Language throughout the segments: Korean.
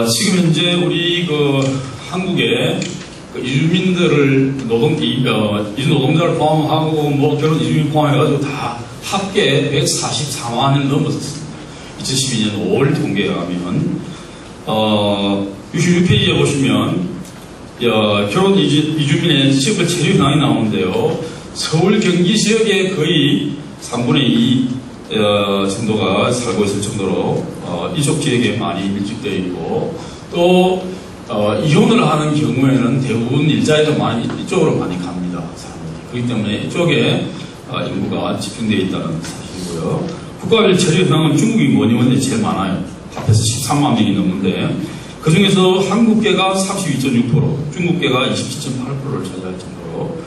지금 현재 우리 한국의 이주민들을 이주 노동자를 포함하고 뭐 결혼 이주민 포함해가지고 다 합계 144만을 넘었습니다. 2012년 5월 통계에 의하면 66페이지에 보시면 결혼 이주민의 지역별 체류 현황이 나오는데요. 서울 경기 지역의 거의 3분의 2 정도가 살고 있을 정도로 이쪽 지역에 많이 밀집되어 있고, 또 이혼을 하는 경우에는 대부분 일자리도 많이 이쪽으로 많이 갑니다. 사람들이. 그렇기 때문에 이쪽에 인구가 집중되어 있다는 사실이고요. 국가별 체류 현황은 중국이 뭐니 제일 많아요. 합해서 13만 명이 넘는데, 그 중에서 한국계가 32.6%, 중국계가 27.8%를 차지할 정도로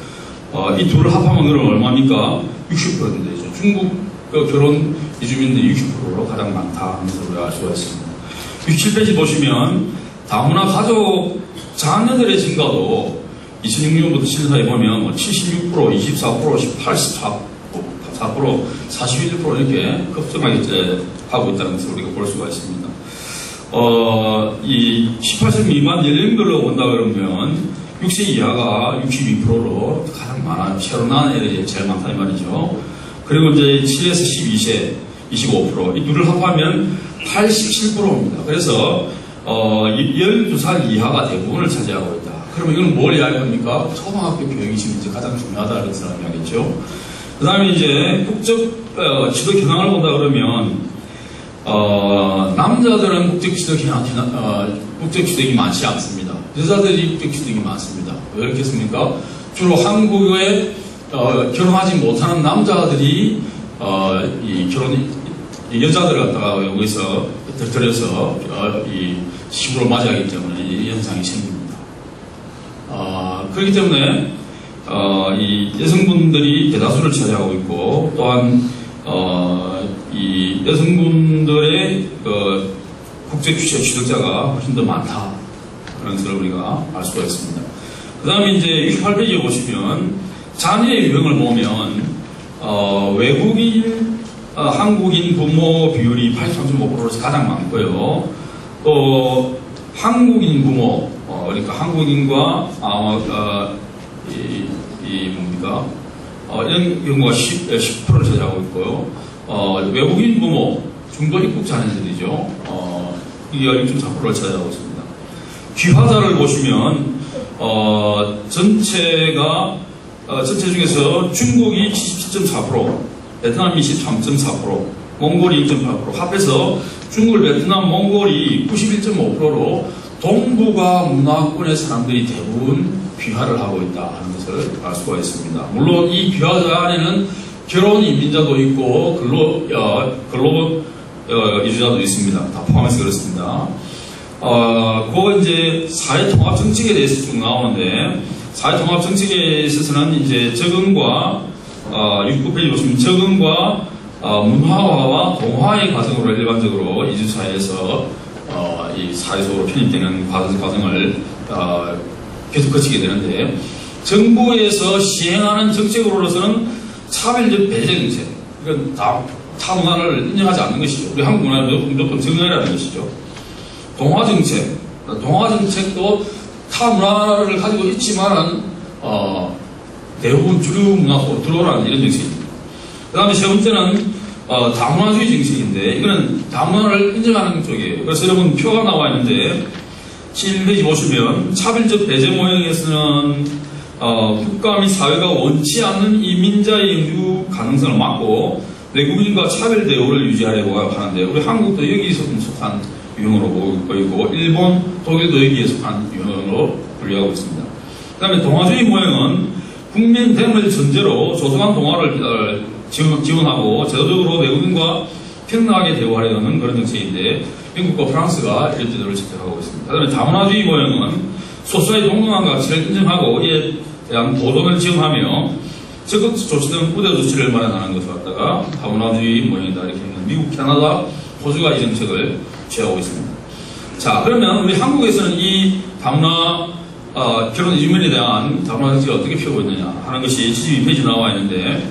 이 둘을 합하면 그럼 얼마입니까? 60% 되죠. 중국 결혼 이주민들이 60%로 가장 많다 하는 것을 알 수가 있습니다. 67페이지 보시면 다문화 가족 자녀들의 증가도 2006년부터 실사해 보면 뭐 76%, 24%, 84%, 41% 이렇게 급증하게 하고 있다는 것을 우리가 볼 수가 있습니다. 이 18세 미만 연령별로 본다 그러면 6세 이하가 62%로 가장 많아요. 새로 낳은 애들이 제일 많다 이 말이죠. 그리고 이제 7에서 12세 25%, 이 둘을 합하면 87%입니다. 그래서 12살 이하가 대부분을 차지하고 있다. 그러면 이건 뭘 이야기합니까? 초등학교 교육이 지금 이제 가장 중요하다는 사람이 이야기죠. 그 다음에 이제 국적 지도 현황을 본다 그러면 남자들은 국적 취득이 많지 않습니다. 여자들이 국적 취득이 많습니다. 왜 그렇겠습니까? 주로 한국에 결혼하지 못하는 남자들이 여자들을 갖다가 여기서 들여서 이 시부로 맞이하기 때문에 이 현상이 생깁니다. 그렇기 때문에 이 여성분들이 대다수를 차지하고 있고, 또한 이 여성분들의 국적 취득자가 훨씬 더 많다 그런 것을 우리가 알 수가 있습니다. 그 다음에 이제 68페이지에 보시면 자녀의 유형을 보면 외국인, 한국인 부모 비율이 83.5%로 가장 많고요. 또 한국인 부모, 그러니까 한국인과 이런 경우가 10%를 차지하고 있고요. 외국인 부모, 중도 입국 자녀들이죠. 이게 6.4%를 차지하고 있습니다. 귀화자를 보시면 전체 중에서 중국이 77.4%, 베트남이 13.4%, 몽골이 2.8%, 합해서 중국, 베트남, 몽골이 91.5%로 동북아 문화권의 사람들이 대부분 귀화를 하고 있다 하는 것을 알 수가 있습니다. 물론 이 귀화자 안에는 결혼 이민자도 있고 근로 이주자도 있습니다. 다 포함해서 그렇습니다. 그거 이제 사회통합 정책에 대해서 쭉 나오는데, 사회통합 정책에 있어서는 이제 적응과 69페이지 보시면 적응과 문화화와 동화의 과정으로 일반적으로 이주사회에서 이 사회적으로 편입되는 과정을 계속 거치게 되는데, 정부에서 시행하는 정책으로서는 차별적 배제 정책, 그러니까 타 문화를 인정하지 않는 것이죠. 우리 한국 문화를 무조건 정의라는 것이죠. 동화 정책도 타 문화를 가지고 있지만 대부분 주류 문화 속으로 들어오라는 이런 정책입니다. 그 다음에 세 번째는 다문화주의 정책인데, 이거는 다문화를 인정하는 쪽이에요. 그래서 여러분 표가 나와 있는데 7페이지 보시면 차별적 배제 모형에서는 국가 및 사회가 원치 않는 이민자의 영주 가능성을 막고 외국인과 차별 대우를 유지하려고 하는데, 우리 한국도 여기서 속한 유형으로 보이고, 일본, 독일도 여기에 속한 유형으로 분류하고 있습니다. 그 다음에 동화주의 모형은 국민됨을 전제로 조성한 동화를 지원하고 제도적으로 외국인과 평등하게 대우하려는 그런 정책인데, 영국과 프랑스가 이런 제도를 채택하고 있습니다. 그 다음에 다문화주의 모형은 소수의 동등한 가치를 인정하고 이에 대한 보존을 지원하며 적극 조치 등 우대 조치를 마련하는 것을 갖다가 다문화주의 모형이다 이렇게 하면, 미국, 캐나다, 호주가 이 정책을 취하고 있습니다. 자, 그러면 우리 한국에서는 이 다문화 결혼 이주민에 대한 다문화 정책이 어떻게 펴고 있느냐 하는 것이 72페이지 나와 있는데,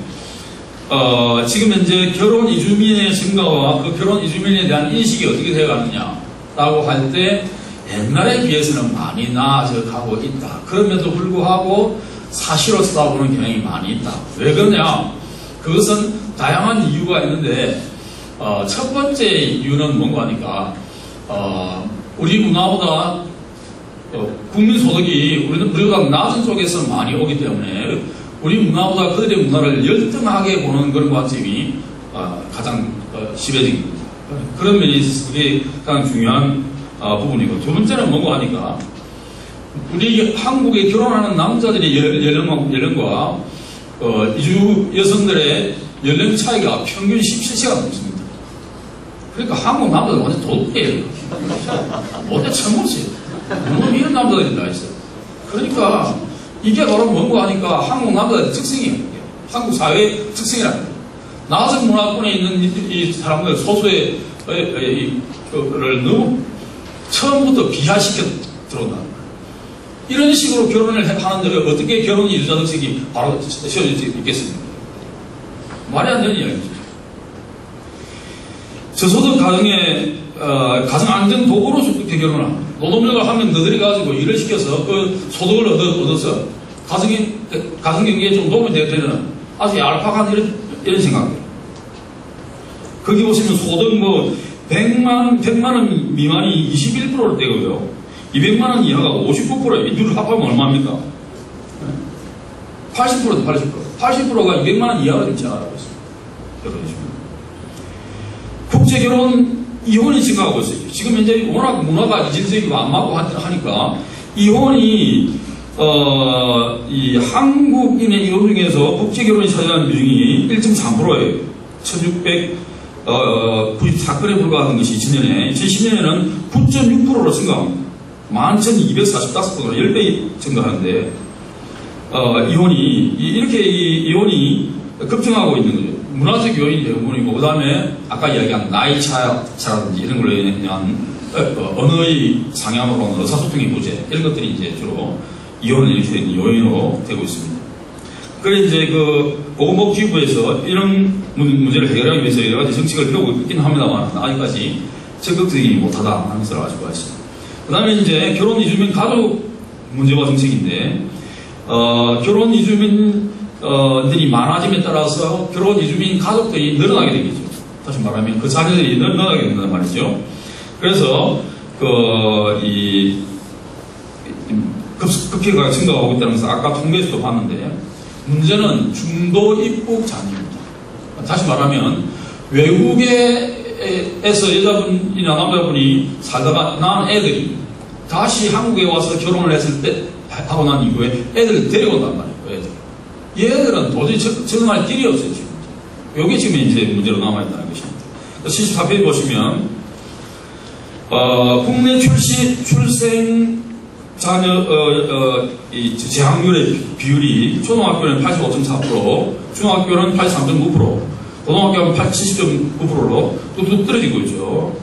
지금 현재 결혼 이주민의 증가와 그 결혼 이주민에 대한 인식이 어떻게 되어가느냐 라고 할 때 옛날에 비해서는 많이 나아져 가고 있다. 그럼에도 불구하고 사실로 쳐다보는 경향이 많이 있다. 왜 그러냐? 그것은 다양한 이유가 있는데 첫 번째 이유는 뭔가 하니까 우리 문화보다 국민소득이 우리보다 낮은 쪽에서 많이 오기 때문에 우리 문화보다 그들의 문화를 열등하게 보는 그런 관점이 가장 심해진 겁니다. 그런 면이 있어서 그게 가장 중요한 부분이고, 두 번째는 뭔가 하니까 우리 한국에 결혼하는 남자들의 연령과 이주 여성들의 연령 차이가 평균 17세가 넘습니다. 그러니까 한국 남자들 완전 도둑이에요. 어디 처음 없어요. 너무 이런 남자들이 다 있어요. 그러니까 이게 바로 뭔가 하니까 한국 남자들의 특성이에요. 한국 사회의 특성이라는 거예요. 낮은 문화권에 있는 이 사람들, 소수의 를 너무 처음부터 비하시켜 들어온다. 이런 식으로 결혼을 하는데 어떻게 결혼 유자득식이 바로 세워질 수 있겠습니까? 말이 안 되는 이야기죠. 저소득 가정에 가정 안정 도구로 그렇게 결혼을 합니다. 노동력을 한 명 너들이 가지고 일을 시켜서 그 소득을 얻어서 가정 경기에 좀 도움이 되는 아주 얄팍한 이런 생각이에요. 거기 보시면 소득 100만 원 미만이 21%를 떼고요. 200만 원 이하가 59%예요. 이 둘을 합하면 얼마입니까? 80%도 80%. 80%가 200만 원 이하가 되지 않아요. 국제결혼 이혼이 증가하고 있어요. 지금 현재 워낙 문화가 이질적이고 안 맞고 하니까 이혼이 이 한국인의 이혼 중에서 국제결혼이 차지하는 비중이 1.3%예요. 1694건에 불과한 것이 2000년에, 2010년에는 9.6%로 증가합니다. 11,245건으로 10배 증가하는데, 이렇게 이혼이 급증하고 있는 거죠. 문화적 요인이 대부분이고, 그 다음에 아까 이야기한 나이 차라든지 이런 걸로 인한 언어의 상향으로는 의사소통의 부재, 이런 것들이 이제 주로 이혼을 일으키는 요인으로 되고 있습니다. 그래 이제 보건복지부에서 이런 문제를 해결하기 위해서 여러 가지 정책을 펴고 있긴 합니다만 아직까지 적극적이지 못하다 하는 것을 아시고 있습니다. 그 다음에 이제 결혼 이주민 가족 문제와 정책인데 결혼 이주민들이 많아짐에 따라서 결혼 이주민 가족들이 늘어나게 되겠죠. 다시 말하면 그 자녀들이 늘어나게 된단 말이죠. 그래서 급격하게 증가하고 있다는 것을 아까 통계에서도 봤는데, 문제는 중도 입국 자녀입니다. 다시 말하면 외국에서 여자분이나 남자분이 살다가 낳은 애들이 다시 한국에 와서 결혼을 했을 때 하고 난 이후에 애들을 데려온단 말이에요. 얘들은 도저히 적응할 길이 없어요. 지금. 이게 지금 이제 문제로 남아있다는 것입니다. 74페이지 보시면 국내 출생 자녀 재학률의 비율이 초등학교는 85.4%, 중학교는 83.9%, 고등학교는 70.9%로 뚝뚝 떨어지고 있죠.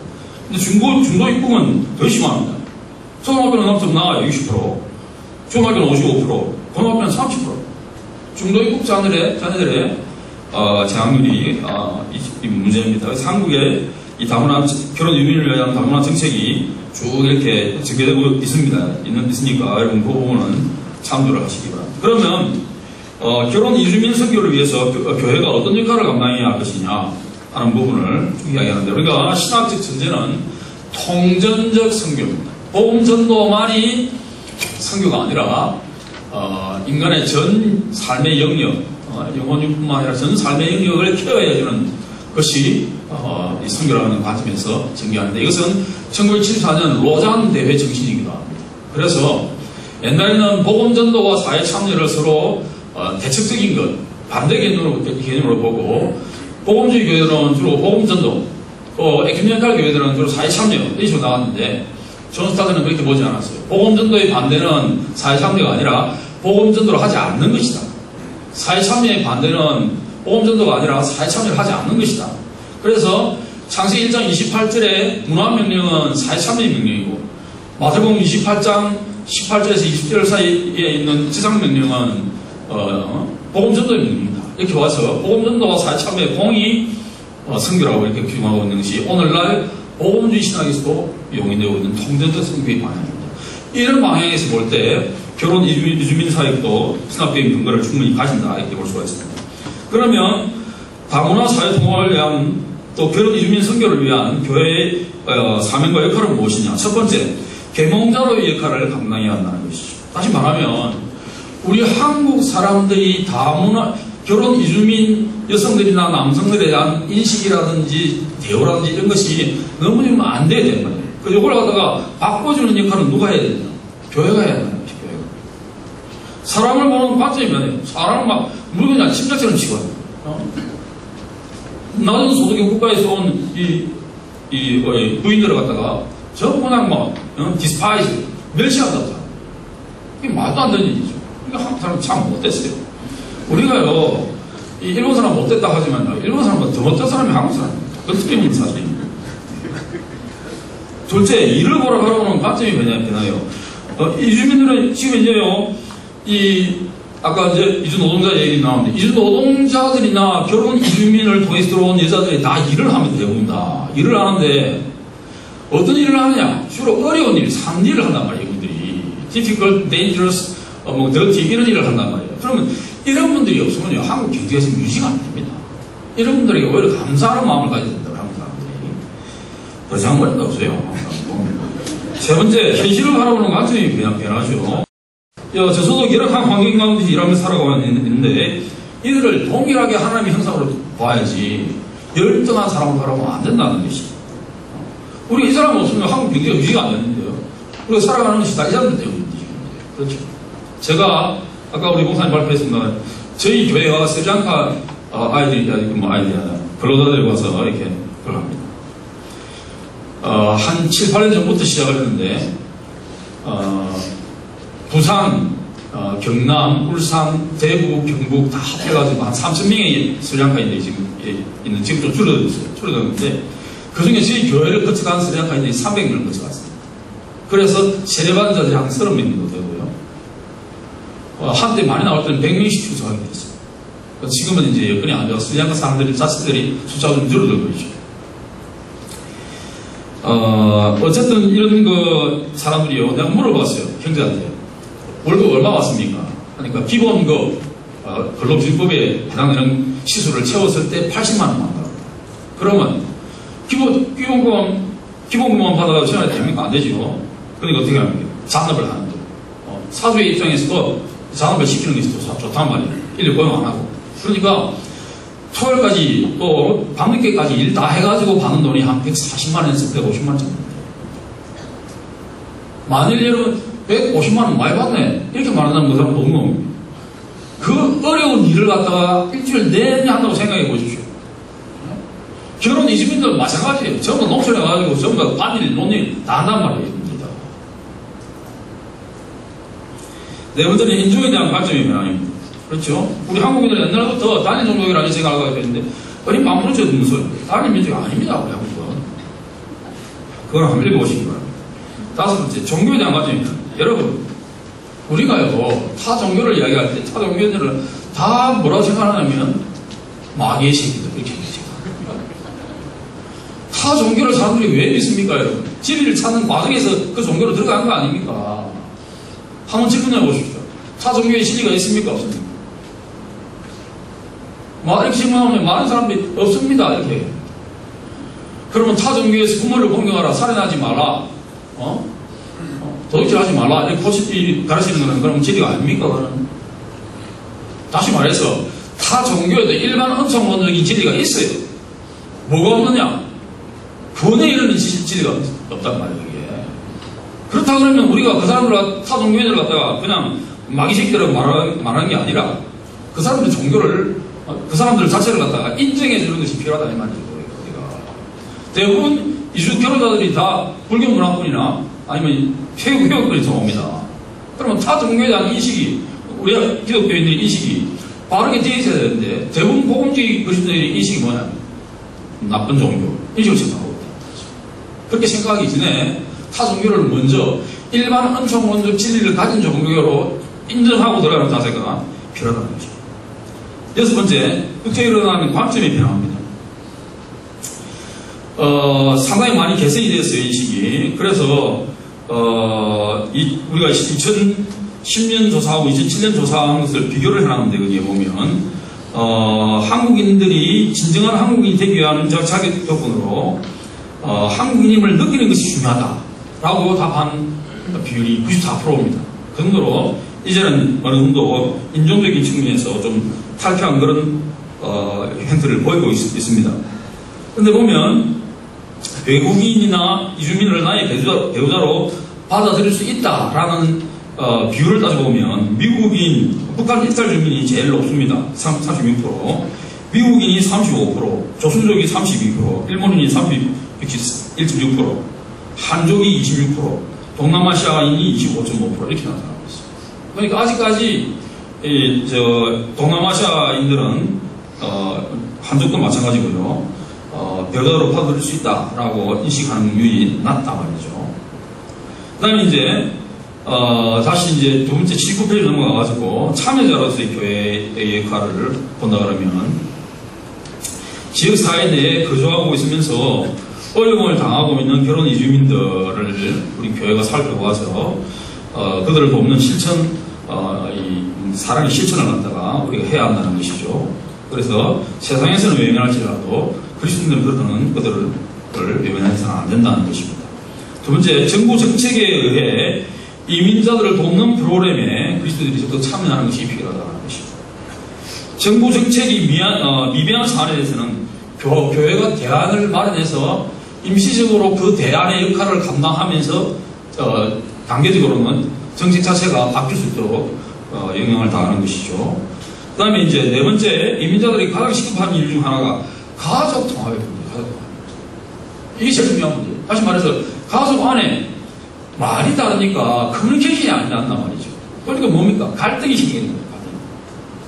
근데 중도 입국은 더 심합니다. 초등학교는 좀 나아요. 60%, 중학교는 55%, 고등학교는 30%. 중도 입국 자녀들의 재학률이 이 문제입니다. 그래서 한국의 이 다문화 결혼 유인을 위한 다문화 정책이 쭉 이렇게 전개되고 있으니까 여러분 그 부분은 참조를 하시기 바랍니다. 그러면 결혼 이주민 선교를 위해서 교회가 어떤 역할을 감당해야 할 것이냐 하는 부분을 이야기하는데, 우리가 신학적 전제는 통전적 선교입니다. 복음 전도만이 선교가 아니라 인간의 전 삶의 영역, 영혼뿐만 아니라 전 삶의 영역을 케어해주는 것이 이 선교라는 관점에서 전개하는데, 이것은 1974년 로잔 대회 정신이기도 합니다. 그래서 옛날에는 복음전도와 사회 참여를 서로 대척적인 것, 반대 개념으로 보고, 복음주의 교회들은 주로 복음전도, 또 에큐메니칼 교회들은 주로 사회 참여 이런 식으로 나왔는데, 존 스타트는 그렇게 보지 않았어요. 복음전도의 반대는 사회 참여가 아니라 복음전도를 하지 않는 것이다. 사회 참여의 반대는 복음전도가 아니라 사회 참여를 하지 않는 것이다. 그래서 창세기 1장 28절에 문화명령은 사회 참여의 명령이고, 마태복음 28장 18절에서 20절 사이에 있는 지상명령은 복음전도의 명령입니다. 이렇게 와서 복음전도와 사회 참여의 공이 선교라고 이렇게 규정하고 있는 것이 오늘날 복음주의 신학에서도 용인되고 있는 통전적 성교의 방향입니다. 이런 방향에서 볼 때 결혼 이주민 사역도 신학적인 근거를 충분히 가진다 이렇게 볼 수가 있습니다. 그러면 다문화 사회 통합을 위한 또 결혼 이주민 선교를 위한 교회의 사명과 역할은 무엇이냐? 첫 번째, 계몽자로의 역할을 감당해야 한다는 것이죠. 다시 말하면 우리 한국 사람들이 다문화 결혼 이주민 여성들이나 남성들에 대한 인식이라든지 대우라든지 이런 것이 너무 좀 안 돼야 되는 거예요. 그 이걸 갖다가 바꿔주는 역할은 누가 해야 되냐? 교회가 해야 되는 거죠. 교회가. 사람을 보는 관점이 변해요. 사람을 막 물건이나 침략처럼 치고요. 낮은 소득의 국가에서 온 부인들을 갖다가 전부 그냥 막 디스파이즈 멸시한다. 이게 말도 안 되는 일이죠. 그러니까 한국 사람 참 못됐어요. 우리가요, 이 일본 사람 못됐다 하지만 일본 사람보다 더 못된 사람이 한국 사람입니다. 그건 틀림없는 사실입니다. 둘째, 일을 보러 가려는 관점이 변해요. 이주민들은 지금 이제요, 아까 이제 이주 노동자 얘기 나오는데, 이주 노동자들이나 결혼 이주민을 통해서 들어온 여자들이 다 일을 하면 대부분다. 일을 하는데, 어떤 일을 하느냐? 주로 어려운 일, 산일을 한단 말이에요, 이분들이. difficult, dangerous, dirty, 이런 일을 한단 말이에요. 그러면 이런 분들이 없으면요, 한국 경제가 지금 유지가 안 됩니다. 이런 분들에게 오히려 감사하는 마음을 가져야 된다고 한국 사람들이. 그렇지 않은 건 없어요. 세 번째, 현실을 바라보는 관점이 변하죠. 저소득 열악한 환경 가운데 일하면서 살아가고 있는데, 이들을 동일하게 하나님의 형상으로 봐야지, 열등한 사람을 바라보면 안 된다는 것이. 우리 이 사람 없으면 한국 경제가 유지가 안 되는데요. 우리가 살아가는 것이 다 이 사람들 때문입니다. 그렇죠. 제가, 아까 우리 목사님 발표했습니다. 저희 교회가 스리랑카 아이들이 근로자들이 와서 이렇게 그걸 합니다. 한 7, 8년 전부터 시작을 했는데, 부산, 경남, 울산, 대구, 경북 다 합해가지고 한 3,000명의 스리랑카인들이 지금 좀 줄어들었는데, 그 중에 저희 교회를 거쳐간 스리랑카인들이 300명을 거쳐갔습니다. 그래서 세례받은 한 30명 정도 되고요. 한때 많이 나올 때는 100명씩 추적하게 됐어요. 지금은 이제 여건이 안 좋아서 스리랑카 사람들이 자식들이 숫자가 좀 줄어들고 있죠. 어쨌든 이런 사람들이요, 내가 물어봤어요, 형제한테. 월급 얼마 받습니까? 그러니까 기본급, 근로기준법에 해당되는 시수를 채웠을 때 80만원 받는다. 그러면 기본급만 받아도 생활이 됩니까? 안 되죠. 그러니까 어떻게 합니까? 잔업을 하는 거예요. 사주의 입장에서도 잔업을 시키는 게 좋단 말이에요. 일일 고용 안 하고. 그러니까 토요일까지 또 밤늦게까지 일 다 해가지고 받는 돈이 한 140만원에서 150만원 정도. 만일 여러분 150만원 많이 받네 이렇게 말한다면 그 사람 너무 겁니다. 그 어려운 일을 갖다가 일주일 내내 한다고 생각해 보십시오. 결혼 이주민들 마찬가지예요. 전부 다 농촌에 가가지고 전부 다 반일, 논일 다 한단 말이에요. 네 번째는 인종에 대한 관점이 변화입니다. 그렇죠? 우리 한국인들은 옛날부터 단일 종족이라는 생각을 하고 있는데, 어린 반문을 쳐도 무서워요. 단일 민족이 아닙니다, 우리 한국은. 그걸 한번 읽어보시기 바랍니다. 다섯 번째, 종교에 대한 관점입니다. 여러분, 우리가요, 타 종교를 이야기할 때, 타 종교인들은 다 뭐라고 생각하냐면, 마귀의 새끼들, 이렇게 얘기하죠. 타 종교를 사람들이 왜 믿습니까, 여러분? 진리를 찾는 과정에서 그 종교로 들어간 거 아닙니까? 한번 질문해 보십시오. 타 종교에 진리가 있습니까, 없습니까? 이렇게 질문하면 많은 사람들이 없습니다, 이렇게. 그러면 타 종교에서 부모를 공경하라, 살인하지 마라, 도둑질하지 말라, 이렇게 가르치는 거는 그럼 진리가 아닙니까, 그는? 다시 말해서, 타 종교에도 일반 엄청원적인 진리가 있어요. 뭐가 없느냐? 구원에 이르는 진리가 없단 말이에요, 이게. 그렇다 그러면 우리가 그 사람들, 타 종교인들 갖다가 그냥 마귀 새끼라고 말하는 게 아니라, 그 사람들 종교를, 그 사람들 자체를 갖다가 인정해 주는 것이 필요하다, 이 말이죠, 우리가. 대부분 이주 결혼자들이 다 불교 문화권이나 아니면 회국권이 들어옵니다. 그러면 타 종교에 대한 인식이, 우리 기독교인들의 인식이 바르게 되어 있어야 되는데, 대부분 복음주의 그리스도인의 인식이 뭐냐? 나쁜 종교. 인식을 생각하고 있다. 그렇게 생각하기 전에 타 종교를 먼저 일반 엄청원적 진리를 가진 종교로 인정하고 들어가는 자세가 필요하다는 거죠. 여섯 번째, 국제에 일어나는 관점이 변화합니다. 상당히 많이 개선이 됐어요, 인식이. 그래서, 우리가 2010년 조사하고 2007년 조사한 것을 비교를 해놨는데, 거기에 보면, 한국인들이 진정한 한국인이 되기 위한 자격 조건으로, 한국인임을 느끼는 것이 중요하다라고 답한 비율이 94%입니다. 그 정도로, 이제는 어느 정도 인종적인 측면에서 좀 탈피한 그런, 행태를 보이고 있습니다. 그런데 보면, 외국인이나 이주민을 나의 배우자로 받아들일 수 있다라는 비율을 따져보면 미국인, 북한 일탈 주민이 제일 높습니다. 36%, 미국인이 35%, 조선족이 32%, 일본인이 1.6%, 한족이 26%, 동남아시아인이 25.5% 이렇게 나타나고 있습니다. 그러니까 아직까지 동남아시아인들은 한족도 마찬가지고요. 배우자로 받아들일 수 있다라고 인식하는 비율이 낮다 말이죠. 그 다음에 이제, 다시 이제 두 번째 79페이지 넘어가가지고 참여자로서의 교회의 역할을 본다 그러면 지역사회 내에 거주하고 있으면서 어려움을 당하고 있는 결혼 이주민들을 우리 교회가 살펴봐서 그들을 돕는 실천, 사랑의 실천을 갖다가 우리가 해야 한다는 것이죠. 그래서 세상에서는 외면할지라도 그리스도인들은 그들을 외면해서는 안 된다는 것입니다. 두 번째, 정부 정책에 의해 이민자들을 돕는 프로그램에 그리스도인들이 적극 참여하는 것이 필요하다는 것입니다. 정부 정책이 미비한 사안에 대해서는 교회가 대안을 마련해서 임시적으로 그 대안의 역할을 감당하면서 단계적으로는 정책 자체가 바뀔 수 있도록 영향을 다하는 것이죠. 그 다음에 이제 네 번째, 이민자들이 가장 시급한 일 중 하나가 가족 통합의 문제, 가족 통합. 이게 제일 중요한 문제. 다시 말해서 가족 안에 말이 다르니까 커뮤니케이션이 안 된단 말이죠. 그러니까 뭡니까? 갈등이 생기는 거예요.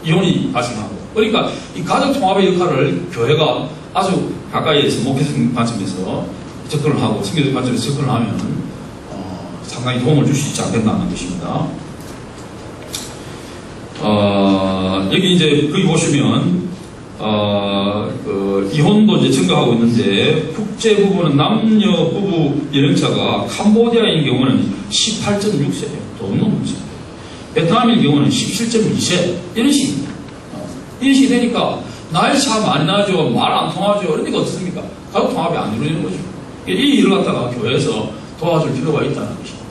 이혼이 발생하고. 그러니까 이 가족 통합의 역할을 교회가 아주 가까이에서 목회적인 관점에서 접근을 하고 성교적 관점에서 접근을 하면 상당히 도움을 줄 수 있지 않겠다는 것입니다. 여기 이제 거기 보시면 이혼도 이제 증가하고 있는데 국제 부부는 남녀 부부 연령차가 캄보디아인 경우는 18.6세예요. 더 넘는 세예요. 베트남인 경우는 17.2세 이런 식입니다. 이런 식이 되니까 나이 차 많이 나죠. 말 안 통하죠. 그러니까 어떻습니까? 가족 통합이 안 이루어지는 거죠. 이 일을 갖다가 교회에서 도와줄 필요가 있다는 것입니다.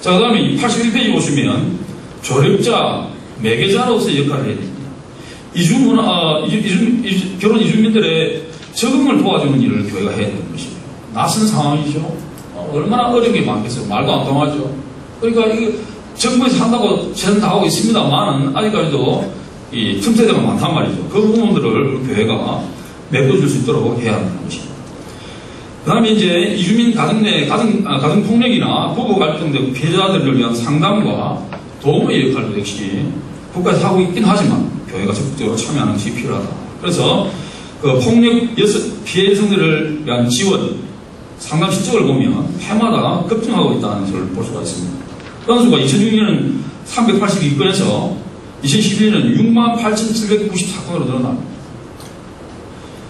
자, 그 다음에 81페이지 보시면 조력자, 매개자로서의 역할을 해야 됩니다. 결혼 이주민들의 적응을 도와주는 일을 교회가 해야 되는 것입니다. 낯선 상황이죠. 얼마나 어려운 게 많겠어요. 말도 안 통하죠. 그러니까 이게 정부에서 한다고 최선 다하고 있습니다만은 아직까지도 이 틈새가 많단 말이죠. 그 부분들을 교회가 메꿔줄 수 있도록 해야 한다는 것입니다. 그 다음에 이제 이주민 가정 내 가정폭력이나 부부 갈등 등 피해자들을 위한 상담과 도움의 역할도 역시 국가에서 하고 있긴 하지만 교회가 적극적으로 참여하는 것이 필요하다. 그래서 그 폭력 피해 여성들을 위한 지원, 상담 실적을 보면 해마다 급증하고 있다는 것을 볼 수가 있습니다. 건수가 2006년은 382건에서 2011년은 68,794건으로 늘어납니다.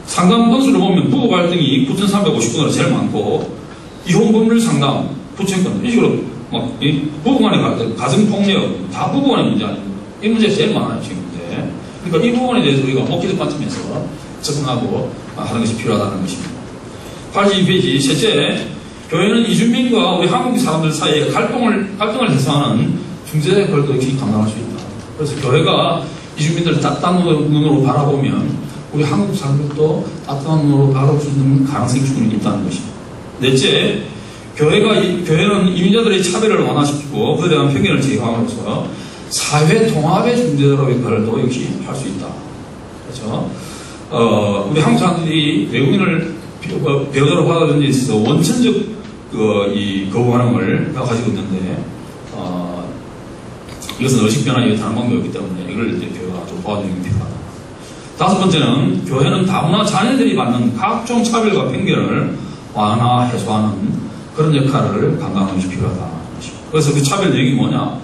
상담 건수를 보면 부부 갈등이 9,350건으로 제일 많고 이혼 법률 상담 9,000건 이런 식으로 막 부부 간의 갈등, 가정폭력 다 부부 간의 문제 아닙니까? 이 문제가 제일 많아요 지금. 그러니까 이 부분에 대해서 우리가 목회적 관점에서 접근하고 하는 것이 필요하다는 것입니다. 82페이지 셋째, 교회는 이주민과 우리 한국 사람들 사이에 갈등을 해소하는 중재 역할도 역시 감당할 수 있다. 그래서 교회가 이주민들을 따뜻한 눈으로 바라보면 우리 한국 사람들도 따뜻한 눈으로 바라볼 수 있는 가능성이 충분히 있다는 것입니다. 넷째, 교회는 이민자들의 차별을 완화시키고 그에 대한 편견을 제거함으로써 사회 통합의 중재자로의 역할도 역시 할 수 있다. 그렇죠? 우리 한국 사람들이 외국인을 배우자로 받아들이는 데 있어서 원천적 이 거부반응을 가지고 있는데 이것은 의식 변화에 다른 방법이 없기 때문에 이걸 이제 교회가 좀 도와주는 게 필요하다. 다섯 번째는 교회는 다문화 자녀들이 받는 각종 차별과 편견을 완화 해소하는 그런 역할을 감당하는 것이 필요하다. 그래서 그 차별 내용이 뭐냐?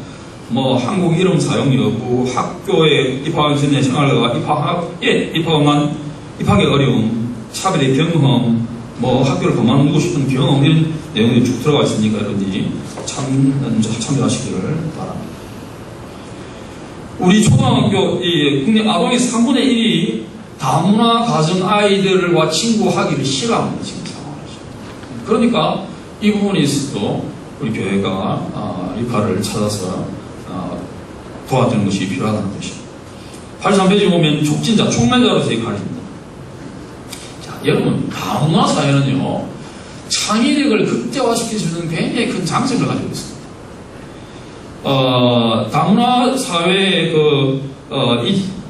뭐 한국 이름 사용 여부, 학교에 입학하기 전에 생활과 입학에 어려움, 차별의 경험, 뭐 학교를 그만두고 싶은 경험 이런 내용이 쭉 들어가 있으니까 여러분들이 참조하시기를 바랍니다. 우리 초등학교 국내 아동의 3분의 1이 다문화 가정 아이들과 친구하기를 싫어합니다. 지금 상황이죠. 그러니까 이 부분에 있어서도 우리 교회가 역할을 찾아서 도와주는 것이 필요하다는 것입니다. 83페이지 보면 촉진자, 촉매자로서의 역할입니다. 자, 여러분, 다문화 사회는요, 창의력을 극대화시킬 수 있는 굉장히 큰 장점을 가지고 있습니다. 다문화 사회의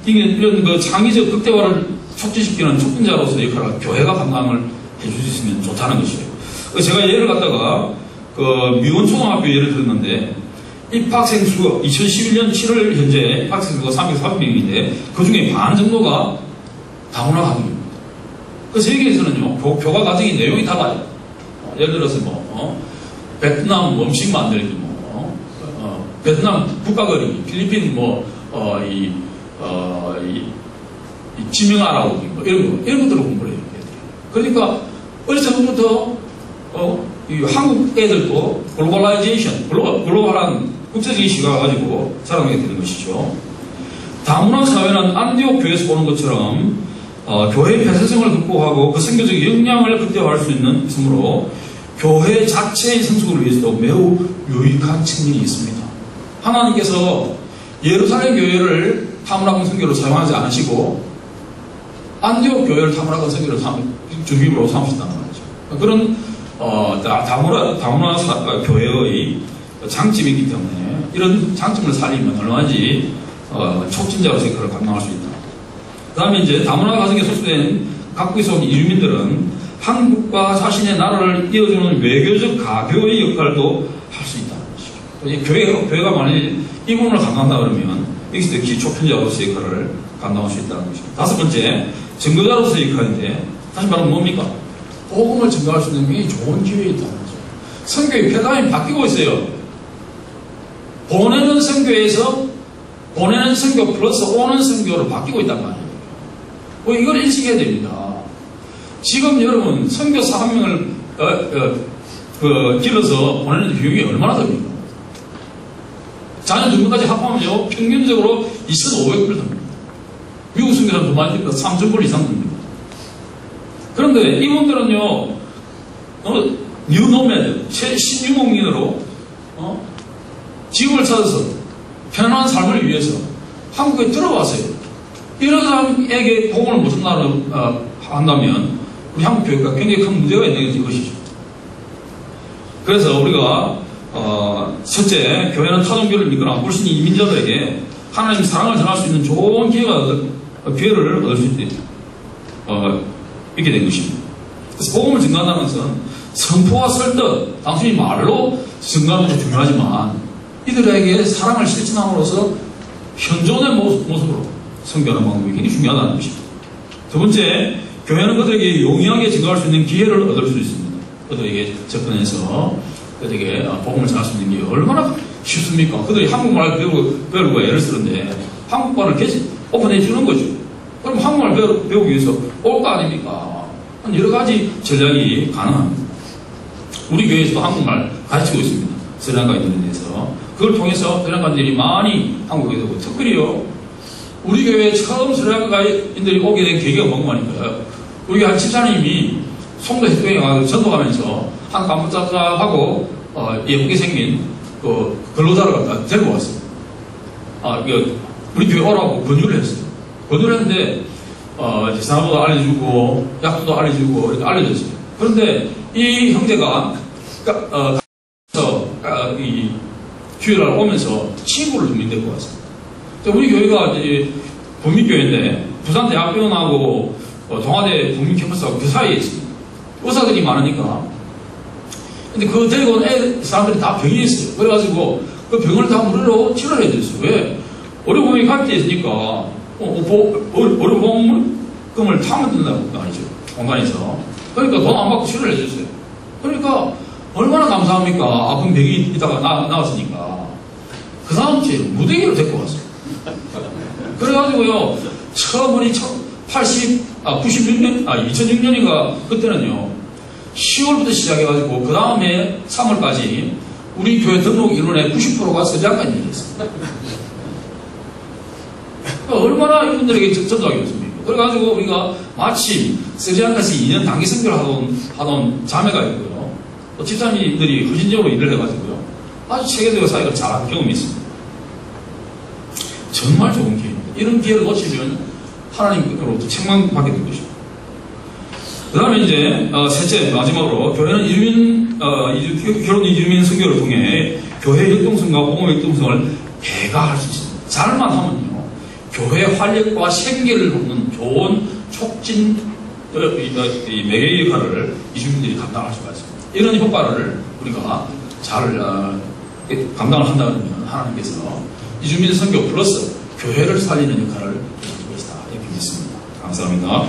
이런 그 창의적 극대화를 촉진시키는 촉진자로서의 역할을 교회가 감당을 해줄 수 있으면 좋다는 것이에요. 제가 예를 갖다가 미원초등학교 예를 들었는데, 입학생 수가 2011년 7월 현재 입학생 수가 340명인데 그 중에 반 정도가 다문화 가정입니다. 그 세계에서는요, 교과 과정이 내용이 달라요. 예를 들어서 베트남 음식 만들기, 베트남 국가 그리기, 필리핀 지명 알아보기, 이런 것들을 공부를 해요. 그러니까 어렸을 때부터 한국 애들도 글로벌라이제이션, 글로벌한 국제적인 시각을 가지고 자라나게 되는 것이죠. 다문화 사회는 안디옥 교회에서 보는 것처럼 교회 폐쇄성을 극복하고 그 선교적 역량을 극대화할 수 있는 있으므로 교회 자체의 성숙을 위해서도 매우 유익한 측면이 있습니다. 하나님께서 예루살렘 교회를 다문화 선교로 사용하지 않으시고 안디옥 교회를 다문화 선교로 중심으로 삼으셨다는 거죠. 그런 다문화 교회의 장점이기 때문에 이런 장점을 살리면 얼마든지 촉진자로서 역할을 감당할 수 있다. 그 다음에 이제 다문화 가정에 소속된 각국에서 온 이주민들은 한국과 자신의 나라를 이어주는 외교적 가교의 역할도 할 수 있다는 것이죠. 교회가 만약에 이 부분을 감당한다 그러면 여기서 기초편자로서의 역할을 감당할 수 있다는 것입니다. 다섯 번째, 증거자로서의 역할인데 다시 말하면 뭡니까? 복음을 증거할 수 있는 굉장히 좋은 기회가 있다는 거죠. 선교의 패러다임이 바뀌고 있어요. 보내는 선교에서 보내는 선교 플러스 오는 선교로 바뀌고 있단 말이에요. 이걸 인식해야 됩니다. 지금 여러분 선교 4명을 길러서 보내는 비용이 얼마나 듭니까? 자녀 2명까지 합하면요 평균적으로 2,500불 듭니다. 미국 선교사는 더 많이 듭니다. 3,000불 이상 듭니다. 그런데 이분들은요 뉴노매드 신유목민으로 집을 찾아서 편안한 삶을 위해서 한국에 들어왔어요. 이런 사람에게 복음을 못 한다면 우리 한국 교회가 굉장히 큰 문제가 있는 것이죠. 그래서 우리가 첫째, 교회는 타종교를 믿거나 물신 이민자들에게 하나님 사랑을 전할 수 있는 좋은 기회를 얻을 수 있게 된 것입니다. 그래서 복음을 증거한다는 것은 선포와 설득, 단순히 말로 증거하는 것도 중요하지만 이들에게 사랑을 실천함으로써 현존의 모습으로 선교하는 방법이 굉장히 중요하다는 것입니다. 두 번째, 교회는 그들에게 용이하게 증거할 수 있는 기회를 얻을 수 있습니다. 그들에게 접근해서 그들에게 복음을 전할 수 있는 게 얼마나 쉽습니까? 그들이 한국말 배우고 애를 쓰는데 한국말을 오픈해 주는 거죠. 그럼 한국말 배우기 위해서 올 거 아닙니까? 여러 가지 전략이 가능합니다. 우리 교회에서도 한국말 가르치고 있습니다. 스리랑카 인도네시아에서. 그걸 통해서 스리랑카인들이 많이 한국에 오고, 특별히요, 우리 교회에 처음 스리랑카인들이 오게 된 계기가 뭔가니까요. 우리 한 집사님이 송도 해수경에 가서 전도하면서 한 깜짝하고 예쁘게 생긴 그 근로자를 갖다 데리고 왔어요. 우리 교회 오라고 권유를 했어요. 권유를 했는데 제사도 알려주고 약도도 알려주고 이렇게 알려줬어요. 그런데 이 형제가 이 주일날 오면서 친구를 좀 데리고 왔어요. 우리 교회가 이제 국민교회인데 부산대학병원하고 동아대 국민캠퍼스하고 그 사이에 있습니다. 의사들이 많으니까. 근데 그 데리고 온 사람들이 다 병이 있어요. 그래가지고 그 병을 다 무료로 치료를 해줬어요. 왜? 의료보험이 가입되어 있으니까 의료보험금을 타면 된다는 거 아니죠. 공간에서. 그러니까 돈 안 받고 치료를 해줬어요. 그러니까 얼마나 감사합니까? 아픈 병이 있다가 나왔으니까. 그 다음 주에 무대기를 데리고 왔어요. 그래가지고요, 처음으로 2006년인가 그때는요 10월부터 시작해가지고 그 다음에 3월까지 우리 교회 등록 인원의 90%가 스리랑카인 얘기했습니다. 얼마나 이분들에게 전도하겠습니까? 그래가지고 우리가 마침 스리랑카에서 2년 단기 선교를 하던 자매가 있고요. 또 집사님들이 헌신적으로 일을 해가지고요. 아주 체계적으로 사역을 잘한 경험이 있습니다. 정말 좋은 기회입니다. 이런 기회를 놓치면 하나님으로부터 책망받게 될 것입니다. 그 다음에 이제 셋째 마지막으로 교회는 결혼 이주민 선교를 통해 교회 역동성과 복음 역동성을 배가할 수 있습니다. 잘만 하면요 교회 활력과 생계를 돕는 좋은 촉진 매개 역할을 이주민들이 감당할 수가 있습니다. 이런 효과를 우리가 잘 감당을 한다면 하나님께서 이주민 선교 플러스 교회를 살리는 역할을 해줄 것이다 이렇게 믿습니다. 감사합니다.